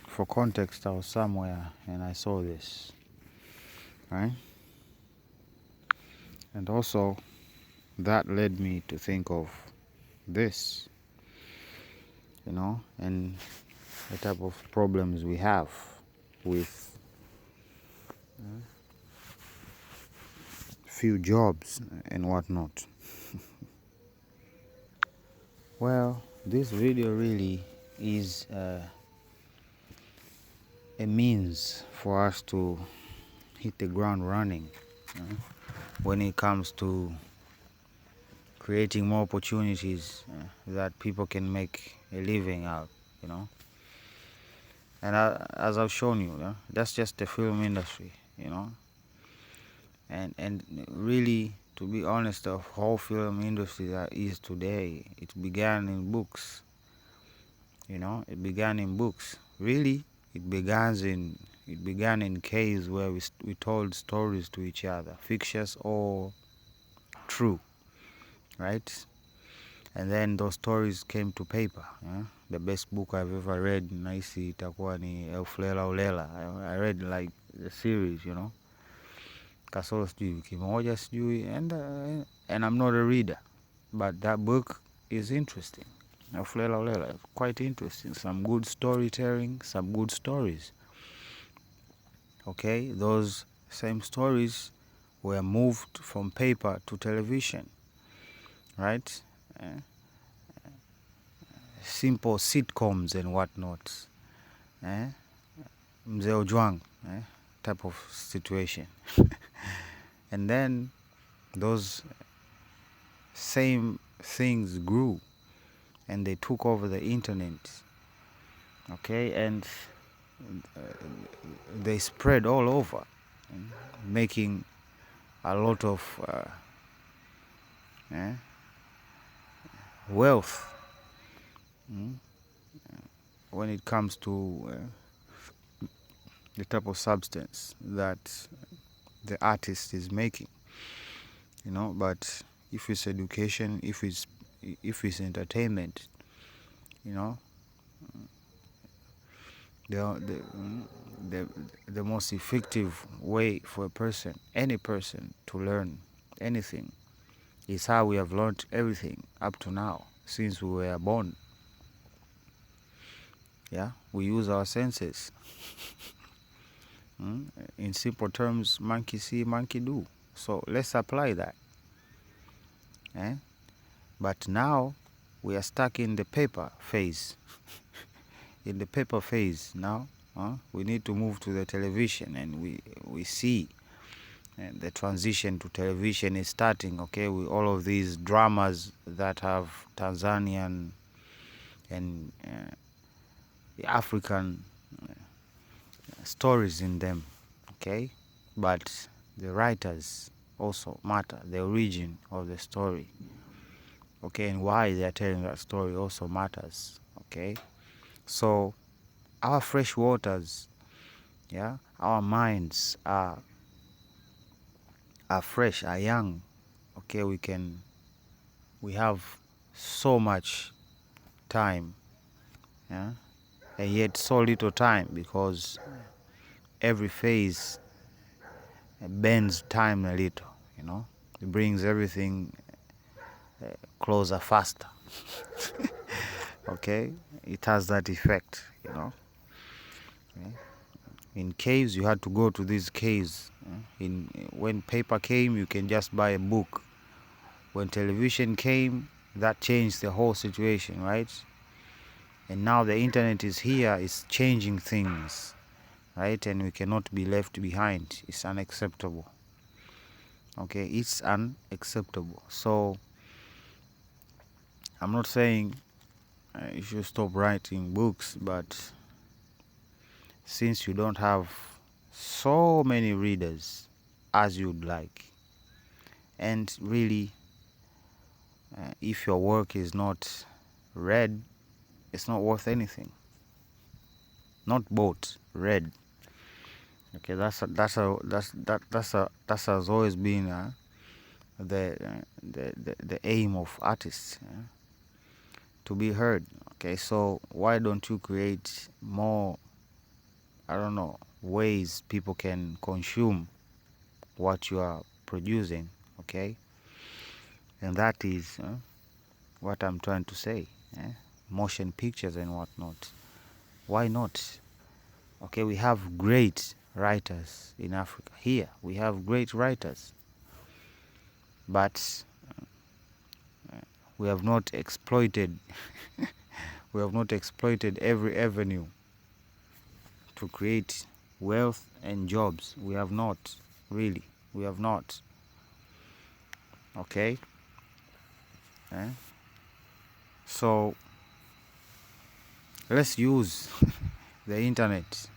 For context, I was somewhere and I saw this, right? And also, that led me to think of this, and the type of problems we have with few jobs and whatnot. Well, this video really is a means for us to hit the ground running when it comes to creating more opportunities that people can make a living out, And as I've shown you, that's just the film industry, And really, to be honest, the whole film industry that is today, it began in books, It began in books. Really, it began in caves where we told stories to each other, fictitious or true, right? And then those stories came to paper. The best book I've ever read, naisi itakuwa ni Elfu Lela U Lela. I read like the series, kasoro sijui wiki moja sijui, and I'm not a reader, but that book is interesting. Elfu Lela U Lela, quite interesting. Some good storytelling, some good stories. Okay, those same stories were moved from paper to television, right? Simple sitcoms and whatnot, Mzee Ojwang type of situation. And then those same things grew and they took over the internet, okay, and they spread all over, making a lot of wealth when it comes to the type of substance that the artist is making, but if it's education, if it's entertainment, the most effective way for any person to learn anything is how we have learned everything up to now since we were born. We use our senses. In simple terms, monkey see, monkey do. So let's apply that. But now we are stuck in the paper phase. In the paper phase now, we need to move to the television, and we see and the transition to television is starting, okay, with all of these dramas that have Tanzanian and African stories in them, okay? But the writers also matter, the origin of the story, okay, and why they are telling that story also matters, okay? So our fresh waters, our minds are fresh, are young, okay? We have so much time, and yet so little time, because every phase bends time a little, it brings everything closer faster. Okay, it has that effect, Okay? In caves, you had to go to these caves. When paper came, you can just buy a book. When television came, that changed the whole situation, right? And now the internet is here, it's changing things, right? And we cannot be left behind. It's unacceptable. Okay, it's unacceptable. So I'm not saying you should stop writing books, but since you don't have so many readers as you'd like, and really if your work is not read, it's not worth anything. Not bought, read. Okay, that has always been the aim of artists, to be heard. Okay, so why don't you create more, I don't know, ways people can consume what you are producing? Okay, and that is what I'm trying to say. Motion pictures and whatnot. Why not? Okay, we have great writers in Africa. Here we have great writers, but we have not exploited we have not exploited every avenue to create wealth and jobs. We have not, really. We have not. Okay? So let's use the internet.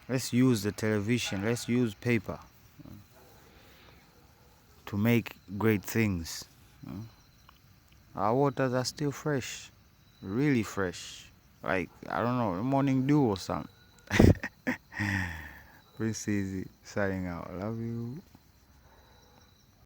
Let's use the television. Let's use paper to make great things. Our waters are still fresh, really fresh. Like, I don't know, morning dew or something. Prince Easy signing out. Love you.